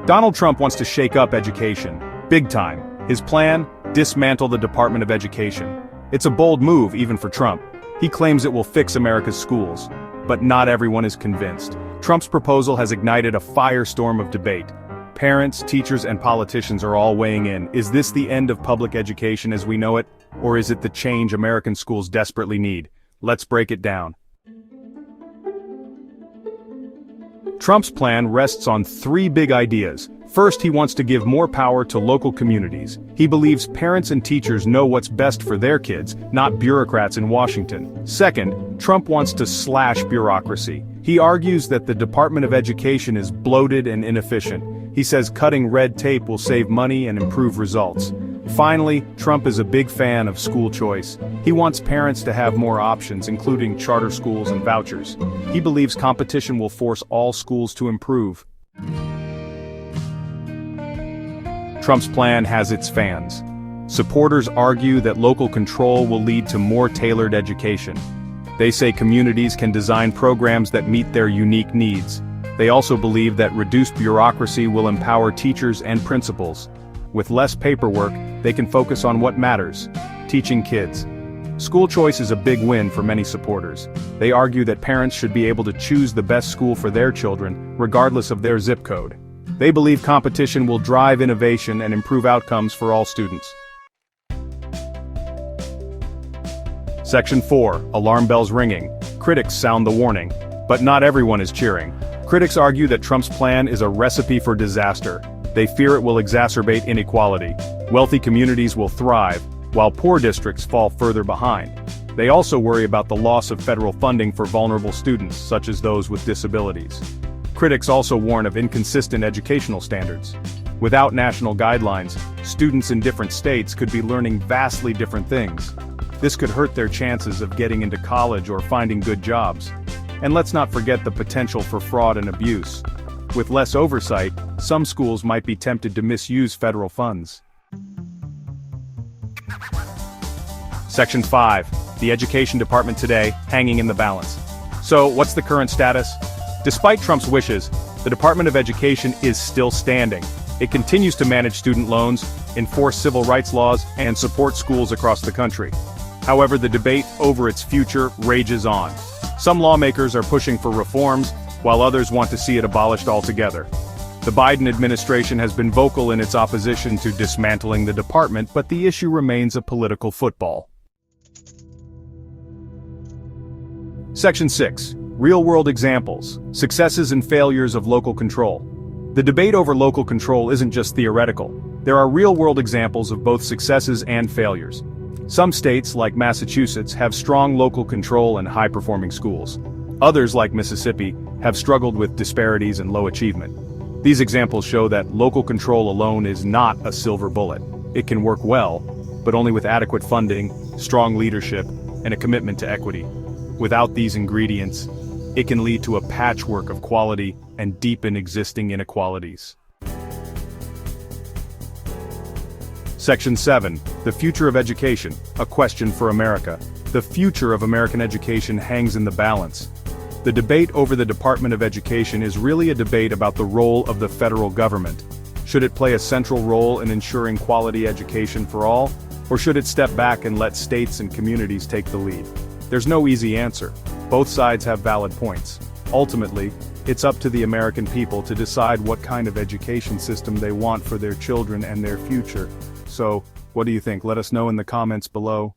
Donald Trump wants to shake up education. Big time. His plan? Dismantle the Department of Education. It's a bold move even for Trump. He claims it will fix America's schools. But not everyone is convinced. Trump's proposal has ignited a firestorm of debate. Parents, teachers, and politicians are all weighing in. Is this the end of public education as we know it? Or is it the change American schools desperately need? Let's break it down. Trump's plan rests on three big ideas. First, he wants to give more power to local communities. He believes parents and teachers know what's best for their kids, not bureaucrats in Washington. Second, Trump wants to slash bureaucracy. He argues that the Department of Education is bloated and inefficient. He says cutting red tape will save money and improve results. Finally, Trump is a big fan of school choice. He wants parents to have more options, including charter schools and vouchers. He believes competition will force all schools to improve. Trump's plan has its fans. Supporters argue that local control will lead to more tailored education. They say communities can design programs that meet their unique needs. They also believe that reduced bureaucracy will empower teachers and principals. With less paperwork, they can focus on what matters: teaching kids. School choice is a big win for many supporters. They argue that parents should be able to choose the best school for their children, regardless of their zip code. They believe competition will drive innovation and improve outcomes for all students. Section 4. Alarm bells ringing. Critics sound the warning. But not everyone is cheering. Critics argue that Trump's plan is a recipe for disaster. They fear it will exacerbate inequality. Wealthy communities will thrive, while poor districts fall further behind. They also worry about the loss of federal funding for vulnerable students, such as those with disabilities. Critics also warn of inconsistent educational standards. Without national guidelines, students in different states could be learning vastly different things. This could hurt their chances of getting into college or finding good jobs. And let's not forget the potential for fraud and abuse. With less oversight, some schools might be tempted to misuse federal funds. Section 5. The Education Department today, hanging in the balance. So, what's the current status? Despite Trump's wishes, the Department of Education is still standing. It continues to manage student loans, enforce civil rights laws, and support schools across the country. However, the debate over its future rages on. Some lawmakers are pushing for reforms, while others want to see it abolished altogether. The Biden administration has been vocal in its opposition to dismantling the department, but the issue remains a political football. Section 6. Real-world examples, successes and failures of local control. The debate over local control isn't just theoretical. There are real-world examples of both successes and failures. Some states, like Massachusetts, have strong local control and high-performing schools. Others, like Mississippi, have struggled with disparities and low achievement. These examples show that local control alone is not a silver bullet. It can work well, but only with adequate funding, strong leadership, and a commitment to equity. Without these ingredients, it can lead to a patchwork of quality and deepen existing inequalities. Section 7. The Future of Education, a question for America. The future of American education hangs in the balance. The debate over the Department of Education is really a debate about the role of the federal government. Should it play a central role in ensuring quality education for all, or should it step back and let states and communities take the lead? There's no easy answer. Both sides have valid points. Ultimately, it's up to the American people to decide what kind of education system they want for their children and their future. So, what do you think? Let us know in the comments below.